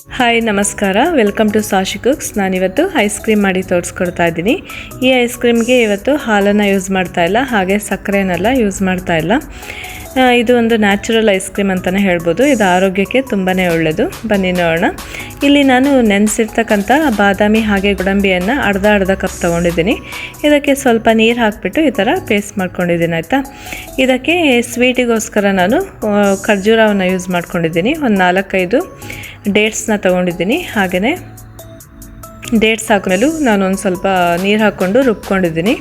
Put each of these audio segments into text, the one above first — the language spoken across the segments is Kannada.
ಹಾಯ್ ನಮಸ್ಕಾರ, ವೆಲ್ಕಮ್ ಟು ಸಾಶಿ ಕುಕ್ಸ್. ನಾನಿವತ್ತು ಐಸ್ ಕ್ರೀಮ್ ಮಾಡಿ ತೋರಿಸ್ಕೊಡ್ತಾ ಇದ್ದೀನಿ. ಈ ಐಸ್ ಕ್ರೀಮ್ಗೆ ಇವತ್ತು ಹಾಲನ್ನು ಯೂಸ್ ಮಾಡ್ತಾ ಇಲ್ಲ, ಹಾಗೆ ಸಕ್ಕರೆನೆಲ್ಲ ಯೂಸ್ ಮಾಡ್ತಾ ಇಲ್ಲ. ಇದು ಒಂದು ನ್ಯಾಚುರಲ್ ಐಸ್ ಕ್ರೀಮ್ ಅಂತಲೇ ಹೇಳ್ಬೋದು. ಇದು ಆರೋಗ್ಯಕ್ಕೆ ತುಂಬಾ ಒಳ್ಳೆಯದು. ಬನ್ನಿ ನೋಡೋಣ. ಇಲ್ಲಿ ನಾನು ನೆನೆಸಿರ್ತಕ್ಕಂಥ ಬಾದಾಮಿ ಹಾಗೆ ಗೋಡಂಬಿಯನ್ನು ಅರ್ಧ ಕಪ್ ತೊಗೊಂಡಿದ್ದೀನಿ. ಇದಕ್ಕೆ ಸ್ವಲ್ಪ ನೀರು ಹಾಕಿಬಿಟ್ಟು ಈ ಥರ ಪೇಸ್ಟ್ ಮಾಡ್ಕೊಂಡಿದ್ದೀನಿ, ಆಯಿತಾ. ಇದಕ್ಕೆ ಸ್ವೀಟಿಗೋಸ್ಕರ ನಾನು ಖರ್ಜೂರವನ್ನು ಯೂಸ್ ಮಾಡ್ಕೊಂಡಿದ್ದೀನಿ. ಒಂದು 4-5 ಡೇಟ್ಸ್ನ ತೊಗೊಂಡಿದ್ದೀನಿ. ಹಾಗೆಯೇ ಡೇಟ್ಸ್ ಹಾಕಿದ್ಮೇಲೂ ನಾನು ಒಂದು ಸ್ವಲ್ಪ ನೀರು ಹಾಕ್ಕೊಂಡು ರುಬ್ಕೊಂಡಿದ್ದೀನಿ.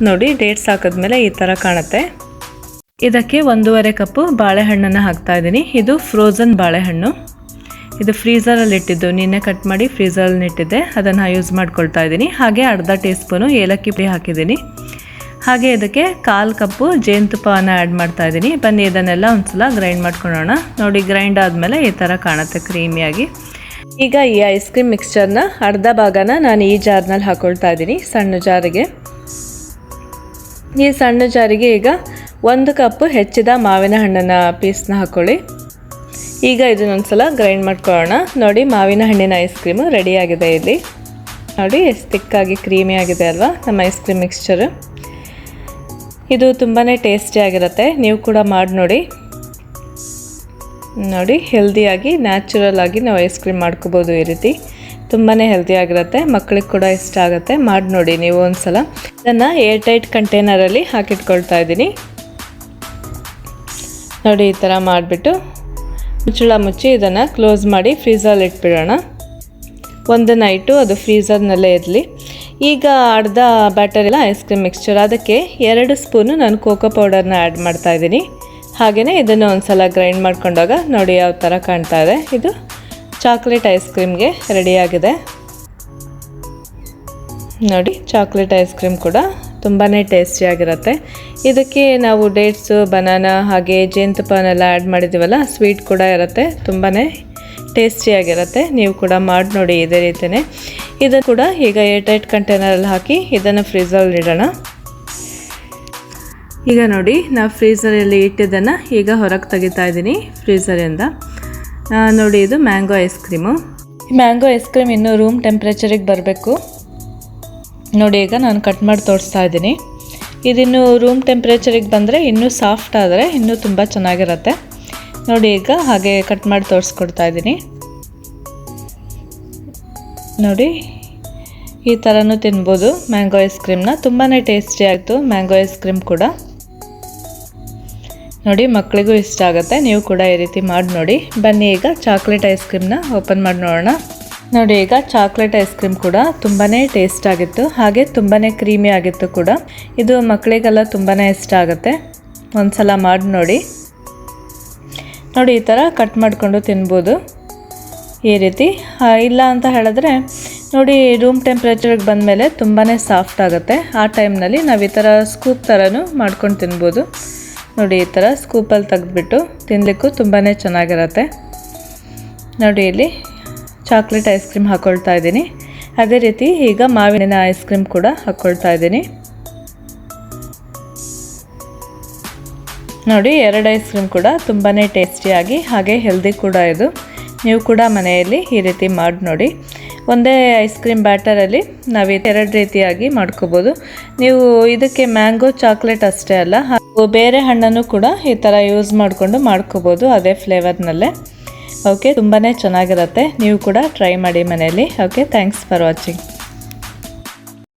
ನೋಡಿ, ಡೇಟ್ಸ್ ಹಾಕಿದ್ಮೇಲೆ ಈ ಥರ ಕಾಣುತ್ತೆ. ಇದಕ್ಕೆ 1.5 ಕಪ್ಪು ಬಾಳೆಹಣ್ಣನ್ನು ಹಾಕ್ತಾಯಿದ್ದೀನಿ. ಇದು ಫ್ರೋಝನ್ ಬಾಳೆಹಣ್ಣು. ಇದು ಫ್ರೀಝರಲ್ಲಿ ಇಟ್ಟಿದ್ದು, ನಿನ್ನೆ ಕಟ್ ಮಾಡಿ ಫ್ರೀಝರಲ್ಲಿ ಇಟ್ಟಿದ್ದೆ, ಅದನ್ನು ಯೂಸ್ ಮಾಡ್ಕೊಳ್ತಾ ಇದ್ದೀನಿ. ಹಾಗೆ ಅರ್ಧ ಟೀ ಸ್ಪೂನು ಏಲಕ್ಕಿ ಪುಡಿ ಹಾಕಿದ್ದೀನಿ. ಹಾಗೆ ಇದಕ್ಕೆ 1/4 ಕಪ್ಪು ಜೇನುತುಪ್ಪವನ್ನು ಆ್ಯಡ್ ಮಾಡ್ತಾ ಇದ್ದೀನಿ. ಬನ್ನಿ ಇದನ್ನೆಲ್ಲ ಒಂದ್ಸಲ ಗ್ರೈಂಡ್ ಮಾಡ್ಕೊಳ್ಳೋಣ. ನೋಡಿ, ಗ್ರೈಂಡ್ ಆದಮೇಲೆ ಈ ಥರ ಕಾಣುತ್ತೆ ಕ್ರೀಮಿಯಾಗಿ. ಈಗ ಈ ಐಸ್ ಕ್ರೀಮ್ ಮಿಕ್ಸ್ಚರ್ನ ಅರ್ಧ ಭಾಗನ ನಾನು ಈ ಜಾರ್ನಲ್ಲಿ ಹಾಕ್ಕೊಳ್ತಾ ಇದ್ದೀನಿ, ಸಣ್ಣ ಜಾರಿಗೆ. ಈ ಸಣ್ಣ ಜಾರಿಗೆ ಈಗ 1 ಕಪ್ಪು ಹೆಚ್ಚಿದ ಮಾವಿನ ಹಣ್ಣಿನ ಪೀಸ್ನ ಹಾಕ್ಕೊಳ್ಳಿ. ಈಗ ಇದನ್ನೊಂದ್ಸಲ ಗ್ರೈಂಡ್ ಮಾಡ್ಕೊಳ್ಳೋಣ. ನೋಡಿ, ಮಾವಿನ ಹಣ್ಣಿನ ಐಸ್ ಕ್ರೀಮು ರೆಡಿಯಾಗಿದೆ. ಇಲ್ಲಿ ನೋಡಿ ಎಷ್ಟು ತಿಕ್ಕಾಗಿ ಕ್ರೀಮಿ ಆಗಿದೆ ಅಲ್ವಾ ನಮ್ಮ ಐಸ್ ಕ್ರೀಮ್ ಮಿಕ್ಸ್ಚರು. ಇದು ತುಂಬಾ ಟೇಸ್ಟಿಯಾಗಿರುತ್ತೆ. ನೀವು ಕೂಡ ಮಾಡಿ ನೋಡಿ. ನೋಡಿ, ಹೆಲ್ದಿಯಾಗಿ ನ್ಯಾಚುರಲ್ ಆಗಿ ನಾವು ಐಸ್ ಕ್ರೀಮ್ ಮಾಡ್ಕೋಬೋದು. ಈ ರೀತಿ ತುಂಬಾ ಹೆಲ್ದಿಯಾಗಿರುತ್ತೆ, ಮಕ್ಕಳಿಗೆ ಕೂಡ ಇಷ್ಟ ಆಗುತ್ತೆ. ಮಾಡಿ ನೋಡಿ ನೀವು ಒಂದ್ಸಲ. ಇದನ್ನು ಏರ್ ಟೈಟ್ ಕಂಟೈನರಲ್ಲಿ ಹಾಕಿಟ್ಕೊಳ್ತಾ ಇದ್ದೀನಿ. ನೋಡಿ, ಈ ಥರ ಮಾಡಿಬಿಟ್ಟು ಮುಚ್ಚಳ ಮುಚ್ಚಿ ಇದನ್ನು ಕ್ಲೋಸ್ ಮಾಡಿ ಫ್ರೀಝಲ್ಲಿ ಇಟ್ಬಿಡೋಣ. ಒಂದು ನೈಟು ಅದು ಫ್ರೀಝರ್ನಲ್ಲೇ ಇರಲಿ. ಈಗ ಅರ್ಧ ಬ್ಯಾಟರ್ ಎಲ್ಲ ಐಸ್ ಕ್ರೀಮ್ ಮಿಕ್ಸ್ಚರ್, ಅದಕ್ಕೆ 2 ಸ್ಪೂನು ನಾನು ಕೋಕೋ ಪೌಡರ್ನ ಆ್ಯಡ್ ಮಾಡ್ತಾಯಿದ್ದೀನಿ. ಹಾಗೆಯೇ ಇದನ್ನು ಒಂದು ಸಲ ಗ್ರೈಂಡ್ ಮಾಡ್ಕೊಂಡಾಗ ನೋಡಿ ಯಾವ ಥರ ಕಾಣ್ತಾ ಇದೆ. ಇದು ಚಾಕ್ಲೇಟ್ ಐಸ್ ಕ್ರೀಮ್ಗೆ ರೆಡಿಯಾಗಿದೆ. ನೋಡಿ, ಚಾಕ್ಲೇಟ್ ಐಸ್ ಕ್ರೀಮ್ ಕೂಡ ತುಂಬಾ ಟೇಸ್ಟಿಯಾಗಿರುತ್ತೆ. ಇದಕ್ಕೆ ನಾವು ಡೇಟ್ಸು, ಬನಾನಾ ಹಾಗೆ ಜೇನುತುಪ್ಪನೆಲ್ಲ ಆ್ಯಡ್ ಮಾಡಿದ್ದೀವಲ್ಲ, ಸ್ವೀಟ್ ಕೂಡ ಇರುತ್ತೆ. ತುಂಬಾ ಟೇಸ್ಟಿಯಾಗಿರುತ್ತೆ. ನೀವು ಕೂಡ ಮಾಡಿ ನೋಡಿ ಇದೇ ರೀತಿಯೇ. ಇದನ್ನು ಕೂಡ ಈಗ ಏರ್ ಟೈಟ್ ಕಂಟೈನರಲ್ಲಿ ಹಾಕಿ ಇದನ್ನು ಫ್ರೀಝರಲ್ಲಿ ಇಡೋಣ. ಈಗ ನೋಡಿ, ನಾವು ಫ್ರೀಝರಲ್ಲಿ ಇಟ್ಟಿದ್ದನ್ನು ಈಗ ಹೊರಗೆ ತೆಗಿತಾ ಇದ್ದೀನಿ ಫ್ರೀಝರಿಂದ. ನೋಡಿ, ಇದು mango ice cream. Mango ice cream ಇನ್ನೂ ರೂಮ್ ಟೆಂಪ್ರೇಚರಿಗೆ ಬರಬೇಕು. ನೋಡಿ, ಈಗ ನಾನು ಕಟ್ ಮಾಡಿ ತೋರಿಸ್ತಾ ಇದ್ದೀನಿ. ಇದಿನ್ನೂ ರೂಮ್ ಟೆಂಪ್ರೇಚರಿಗೆ ಬಂದರೆ ಇನ್ನೂ ಸಾಫ್ಟ್ ಆದರೆ ಇನ್ನೂ ತುಂಬ ಚೆನ್ನಾಗಿರುತ್ತೆ. ನೋಡಿ, ಈಗ ಹಾಗೆ ಕಟ್ ಮಾಡಿ ತೋರಿಸ್ಕೊಡ್ತಾ ಇದ್ದೀನಿ. ನೋಡಿ, ಈ ಥರನೂ ತಿನ್ಬೋದು ಮ್ಯಾಂಗೋ ಐಸ್ ಕ್ರೀಮ್ನ. ತುಂಬಾ ಟೇಸ್ಟಿ ಆಯಿತು ಮ್ಯಾಂಗೋ ಐಸ್ ಕ್ರೀಮ್ ಕೂಡ. ನೋಡಿ, ಮಕ್ಕಳಿಗೂ ಇಷ್ಟ ಆಗುತ್ತೆ. ನೀವು ಕೂಡ ಈ ರೀತಿ ಮಾಡಿ ನೋಡಿ. ಬನ್ನಿ ಈಗ ಚಾಕ್ಲೇಟ್ ಐಸ್ ಕ್ರೀಮ್ನ ಓಪನ್ ಮಾಡಿ ನೋಡೋಣ. ನೋಡಿ, ಈಗ ಚಾಕ್ಲೇಟ್ ಐಸ್ ಕ್ರೀಮ್ ಕೂಡ ತುಂಬಾ ಟೇಸ್ಟ್ ಆಗಿತ್ತು, ಹಾಗೆ ತುಂಬಾ ಕ್ರೀಮಿ ಆಗಿತ್ತು ಕೂಡ. ಇದು ಮಕ್ಕಳಿಗೆಲ್ಲ ತುಂಬಾ ಇಷ್ಟ ಆಗುತ್ತೆ. ಒಂದು ಸಲ ಮಾಡಿ ನೋಡಿ. ನೋಡಿ, ಈ ಥರ ಕಟ್ ಮಾಡಿಕೊಂಡು ತಿನ್ಬೋದು ಈ ರೀತಿ. ಇಲ್ಲ ಅಂತ ಹೇಳಿದ್ರೆ ನೋಡಿ, ರೂಮ್ ಟೆಂಪ್ರೇಚರ್ಗೆ ಬಂದಮೇಲೆ ತುಂಬಾ ಸಾಫ್ಟ್ ಆಗುತ್ತೆ. ಆ ಟೈಮ್ನಲ್ಲಿ ನಾವು ಈ ಥರ ಸ್ಕೂಪ್ ಥರನೂ ಮಾಡ್ಕೊಂಡು ತಿನ್ಬೋದು. ನೋಡಿ, ಈ ಥರ ಸ್ಕೂಪಲ್ಲಿ ತೆಗೆದ್ಬಿಟ್ಟು ತಿನ್ನಲಿಕ್ಕೂ ತುಂಬಾ ಚೆನ್ನಾಗಿರುತ್ತೆ. ನೋಡಿ, ಇಲ್ಲಿ ಚಾಕ್ಲೇಟ್ ಐಸ್ ಕ್ರೀಮ್ ಹಾಕ್ಕೊಳ್ತಾ ಇದ್ದೀನಿ. ಅದೇ ರೀತಿ ಈಗ ಮಾವಿನ ಐಸ್ ಕ್ರೀಮ್ ಕೂಡ ಹಾಕ್ಕೊಳ್ತಾ ಇದ್ದೀನಿ. ನೋಡಿ, 2 ಐಸ್ ಕ್ರೀಮ್ ಕೂಡ ತುಂಬಾ ಟೇಸ್ಟಿಯಾಗಿ ಹಾಗೆ ಹೆಲ್ದಿ ಕೂಡ ಇದು. ನೀವು ಕೂಡ ಮನೆಯಲ್ಲಿ ಈ ರೀತಿ ಮಾಡಿ ನೋಡಿ. ಒಂದೇ ಐಸ್ ಕ್ರೀಮ್ ಬ್ಯಾಟರಲ್ಲಿ ನಾವು 2 ರೀತಿಯಾಗಿ ಮಾಡ್ಕೋಬೋದು. ನೀವು ಇದಕ್ಕೆ ಮ್ಯಾಂಗೋ ಚಾಕ್ಲೇಟ್ ಅಷ್ಟೇ ಅಲ್ಲ, ಬೇರೆ ಹಣ್ಣನ್ನು ಕೂಡ ಈ ಥರ ಯೂಸ್ ಮಾಡಿಕೊಂಡು ಮಾಡ್ಕೋಬೋದು ಅದೇ ಫ್ಲೇವರ್ನಲ್ಲೇ. ಓಕೆ, ತುಂಬಾ ಚೆನ್ನಾಗಿರುತ್ತೆ. ನೀವು ಕೂಡ ಟ್ರೈ ಮಾಡಿ ಮನೆಯಲ್ಲಿ. Okay, thanks for watching.